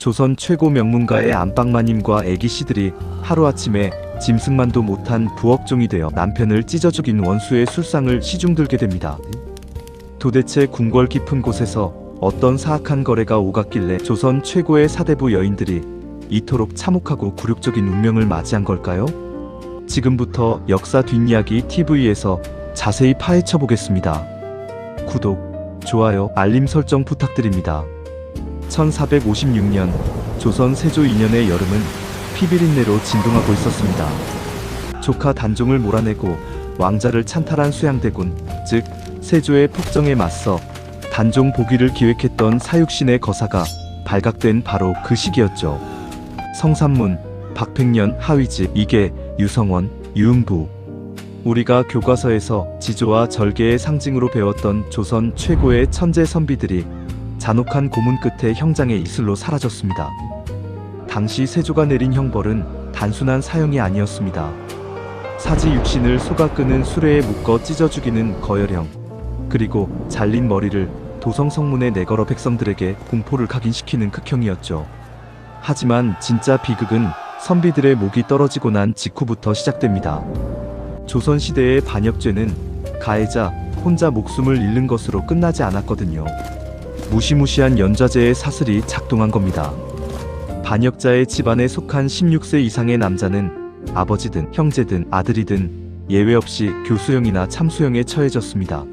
조선 최고 명문가의 안방마님과 애기씨들이 하루아침에 짐승만도 못한 부업종이 되어 남편을 찢어 죽인 원수의 술상을 시중들게 됩니다. 도대체 궁궐 깊은 곳에서 어떤 사악한 거래가 오갔길래 조선 최고의 사대부 여인들이 이토록 참혹하고 굴욕적인 운명을 맞이한 걸까요? 지금부터 역사 뒷이야기 TV에서 자세히 파헤쳐 보겠습니다. 구독, 좋아요, 알림 설정 부탁드립니다. 1456년 조선 세조 2년의 여름은 피비린내로 진동하고 있었습니다. 조카 단종을 몰아내고 왕자를 찬탈한 수양대군, 즉 세조의 폭정에 맞서 단종 복위를 기획했던 사육신의 거사가 발각된 바로 그 시기였죠. 성산문, 박팽년, 하위지, 이계, 유성원, 유흥부. 우리가 교과서에서 지조와 절개의 상징으로 배웠던 조선 최고의 천재 선비들이 잔혹한 고문 끝에 형장의 이슬로 사라졌습니다. 당시 세조가 내린 형벌은 단순한 사형이 아니었습니다. 사지 육신을 속아 끄는 수레에 묶어 찢어 죽이는 거열형, 그리고 잘린 머리를 도성 성문에 내걸어 백성들에게 공포를 각인시키는 극형이었죠. 하지만 진짜 비극은 선비들의 목이 떨어지고 난 직후부터 시작됩니다. 조선시대의 반역죄는 가해자 혼자 목숨을 잃는 것으로 끝나지 않았거든요. 무시무시한 연좌제의 사슬이 작동한 겁니다. 반역자의 집안에 속한 16세 이상의 남자는 아버지든 형제든 아들이든 예외 없이 교수형이나 참수형에 처해졌습니다.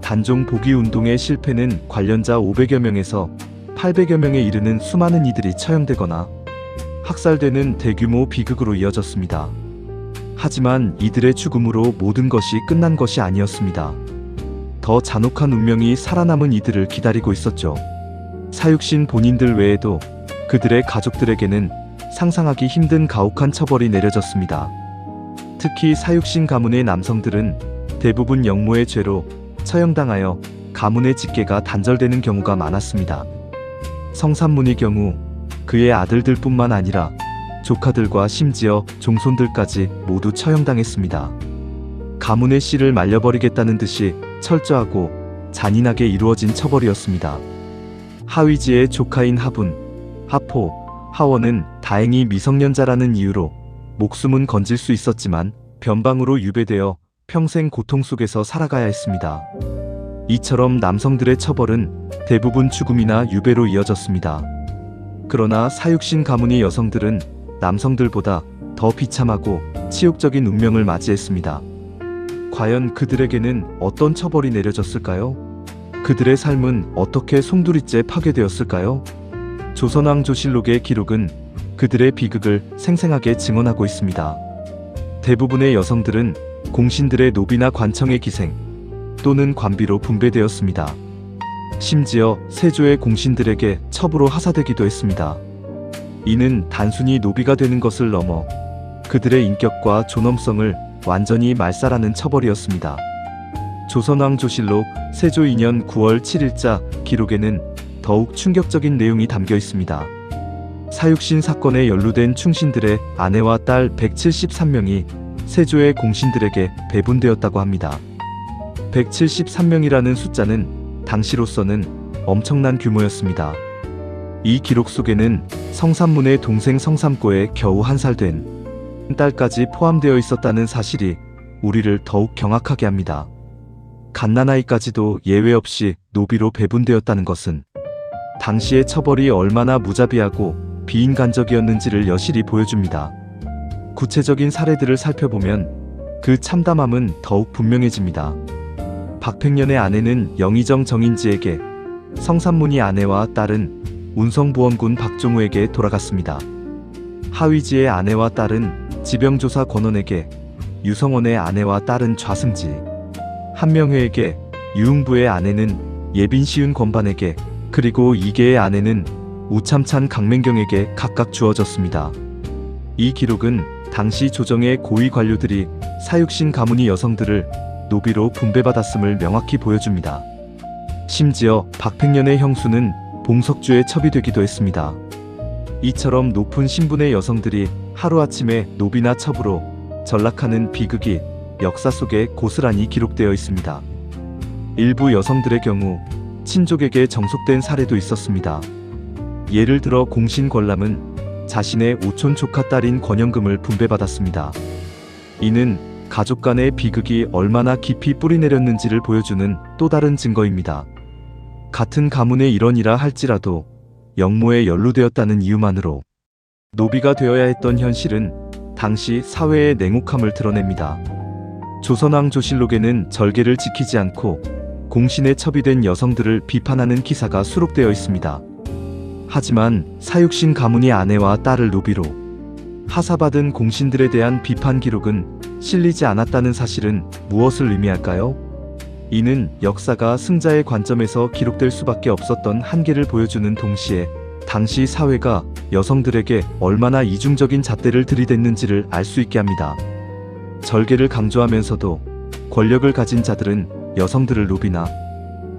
단종 복위 운동의 실패는 관련자 500여 명에서 800여 명에 이르는 수많은 이들이 처형되거나 학살되는 대규모 비극으로 이어졌습니다. 하지만 이들의 죽음으로 모든 것이 끝난 것이 아니었습니다. 더 잔혹한 운명이 살아남은 이들을 기다리고 있었죠. 사육신 본인들 외에도 그들의 가족들에게는 상상하기 힘든 가혹한 처벌이 내려졌습니다. 특히 사육신 가문의 남성들은 대부분 영모의 죄로 처형당하여 가문의 직계가 단절되는 경우가 많았습니다. 성산문의 경우 그의 아들들뿐만 아니라 조카들과 심지어 종손들까지 모두 처형당했습니다. 가문의 씨를 말려버리겠다는 듯이 철저하고 잔인하게 이루어진 처벌이었습니다. 하위지의 조카인 하분, 하포, 하원은 다행히 미성년자라는 이유로 목숨은 건질 수 있었지만 변방으로 유배되어 평생 고통 속에서 살아가야 했습니다. 이처럼 남성들의 처벌은 대부분 죽음이나 유배로 이어졌습니다. 그러나 사육신 가문의 여성들은 남성들보다 더 비참하고 치욕적인 운명을 맞이했습니다. 과연 그들에게는 어떤 처벌이 내려졌을까요? 그들의 삶은 어떻게 송두리째 파괴되었을까요? 조선왕조실록의 기록은 그들의 비극을 생생하게 증언하고 있습니다. 대부분의 여성들은 공신들의 노비나 관청의 기생 또는 관비로 분배되었습니다. 심지어 세조의 공신들에게 첩으로 하사되기도 했습니다. 이는 단순히 노비가 되는 것을 넘어 그들의 인격과 존엄성을 완전히 말살하는 처벌이었습니다. 조선왕조실록 세조 2년 9월 7일자 기록에는 더욱 충격적인 내용이 담겨 있습니다. 사육신 사건에 연루된 충신들의 아내와 딸 173명이 세조의 공신들에게 배분되었다고 합니다. 173명이라는 숫자는 당시로서는 엄청난 규모였습니다. 이 기록 속에는 성산문의 동생 성삼고에 겨우 1살 된 딸까지 포함되어 있었다는 사실이 우리를 더욱 경악하게 합니다. 갓난아이까지도 예외 없이 노비로 배분되었다는 것은 당시의 처벌이 얼마나 무자비하고 비인간적이었는지를 여실히 보여줍니다. 구체적인 사례들을 살펴보면 그 참담함은 더욱 분명해집니다. 박팽년의 아내는 영의정 정인지에게, 성산문의 아내와 딸은 운성부원군 박종우에게 돌아갔습니다. 하위지의 아내와 딸은 지병조사 권원에게, 유성원의 아내와 딸은 좌승지, 한명회에게, 유흥부의 아내는 예빈시윤 권반에게, 그리고 이계의 아내는 우참찬 강맹경에게 각각 주어졌습니다. 이 기록은 당시 조정의 고위 관료들이 사육신 가문의 여성들을 노비로 분배받았음을 명확히 보여줍니다. 심지어 박팽년의 형수는 봉석주의 첩이 되기도 했습니다. 이처럼 높은 신분의 여성들이 하루아침에 노비나 첩으로 전락하는 비극이 역사 속에 고스란히 기록되어 있습니다. 일부 여성들의 경우 친족에게 정속된 사례도 있었습니다. 예를 들어 공신 권람은 자신의 오촌 조카 딸인 권영금을 분배받았습니다. 이는 가족 간의 비극이 얼마나 깊이 뿌리내렸는지를 보여주는 또 다른 증거입니다. 같은 가문의 일원이라 할지라도 영모에 연루되었다는 이유만으로 노비가 되어야 했던 현실은 당시 사회의 냉혹함을 드러냅니다. 조선왕조실록에는 절개를 지키지 않고 공신에 첩이된 여성들을 비판하는 기사가 수록되어 있습니다. 하지만 사육신 가문이 아내와 딸을 노비로 하사받은 공신들에 대한 비판 기록은 실리지 않았다는 사실은 무엇을 의미할까요? 이는 역사가 승자의 관점에서 기록될 수밖에 없었던 한계를 보여주는 동시에 당시 사회가 여성들에게 얼마나 이중적인 잣대를 들이댔는지를 알 수 있게 합니다. 절개를 강조하면서도 권력을 가진 자들은 여성들을 노비나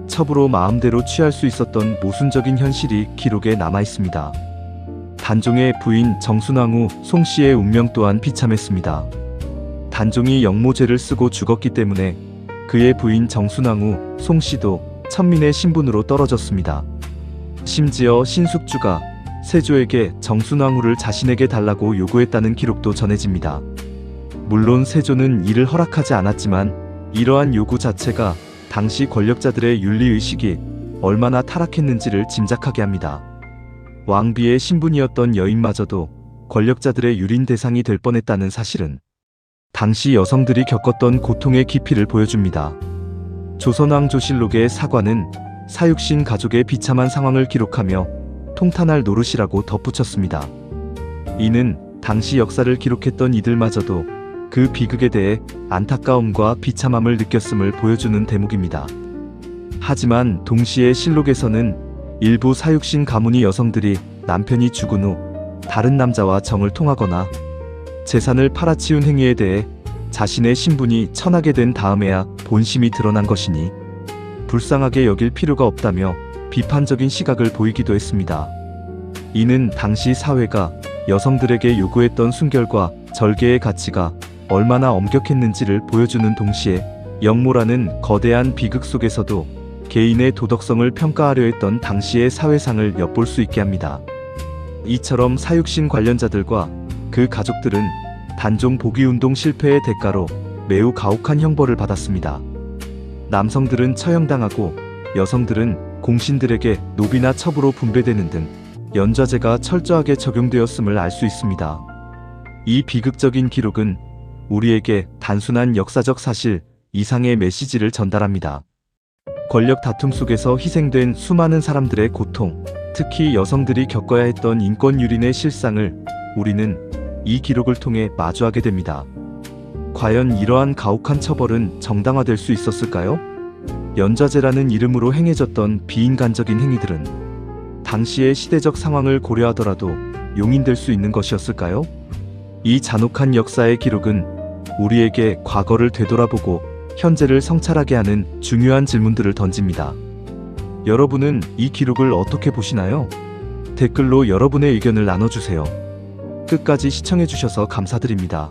첩으로 마음대로 취할 수 있었던 모순적인 현실이 기록에 남아 있습니다. 단종의 부인 정순왕후 송씨의 운명 또한 비참했습니다. 단종이 영모죄를 쓰고 죽었기 때문에 그의 부인 정순왕후 송씨도 천민의 신분으로 떨어졌습니다. 심지어 신숙주가 세조에게 정순왕후를 자신에게 달라고 요구했다는 기록도 전해집니다. 물론 세조는 이를 허락하지 않았지만 이러한 요구 자체가 당시 권력자들의 윤리의식이 얼마나 타락했는지를 짐작하게 합니다. 왕비의 신분이었던 여인마저도 권력자들의 유린 대상이 될 뻔했다는 사실은 당시 여성들이 겪었던 고통의 깊이를 보여줍니다. 조선왕조실록의 사관은 사육신 가족의 비참한 상황을 기록하며 통탄할 노릇이라고 덧붙였습니다. 이는 당시 역사를 기록했던 이들마저도 그 비극에 대해 안타까움과 비참함을 느꼈음을 보여주는 대목입니다. 하지만 동시에 실록에서는 일부 사육신 가문의 여성들이 남편이 죽은 후 다른 남자와 정을 통하거나 재산을 팔아치운 행위에 대해 자신의 신분이 천하게 된 다음에야 본심이 드러난 것이니 불쌍하게 여길 필요가 없다며 비판적인 시각을 보이기도 했습니다. 이는 당시 사회가 여성들에게 요구했던 순결과 절개의 가치가 얼마나 엄격했는지를 보여주는 동시에 영모라는 거대한 비극 속에서도 개인의 도덕성을 평가하려 했던 당시의 사회상을 엿볼 수 있게 합니다. 이처럼 사육신 관련자들과 그 가족들은 단종 복위운동 실패의 대가로 매우 가혹한 형벌을 받았습니다. 남성들은 처형당하고 여성들은 공신들에게 노비나 첩으로 분배되는 등 연좌제가 철저하게 적용되었음을 알 수 있습니다. 이 비극적인 기록은 우리에게 단순한 역사적 사실 이상의 메시지를 전달합니다. 권력 다툼 속에서 희생된 수많은 사람들의 고통, 특히 여성들이 겪어야 했던 인권 유린의 실상을 우리는 이 기록을 통해 마주하게 됩니다. 과연 이러한 가혹한 처벌은 정당화될 수 있었을까요? 연좌제라는 이름으로 행해졌던 비인간적인 행위들은 당시의 시대적 상황을 고려하더라도 용인될 수 있는 것이었을까요? 이 잔혹한 역사의 기록은 우리에게 과거를 되돌아보고 현재를 성찰하게 하는 중요한 질문들을 던집니다. 여러분은 이 기록을 어떻게 보시나요? 댓글로 여러분의 의견을 나눠주세요. 끝까지 시청해주셔서 감사드립니다.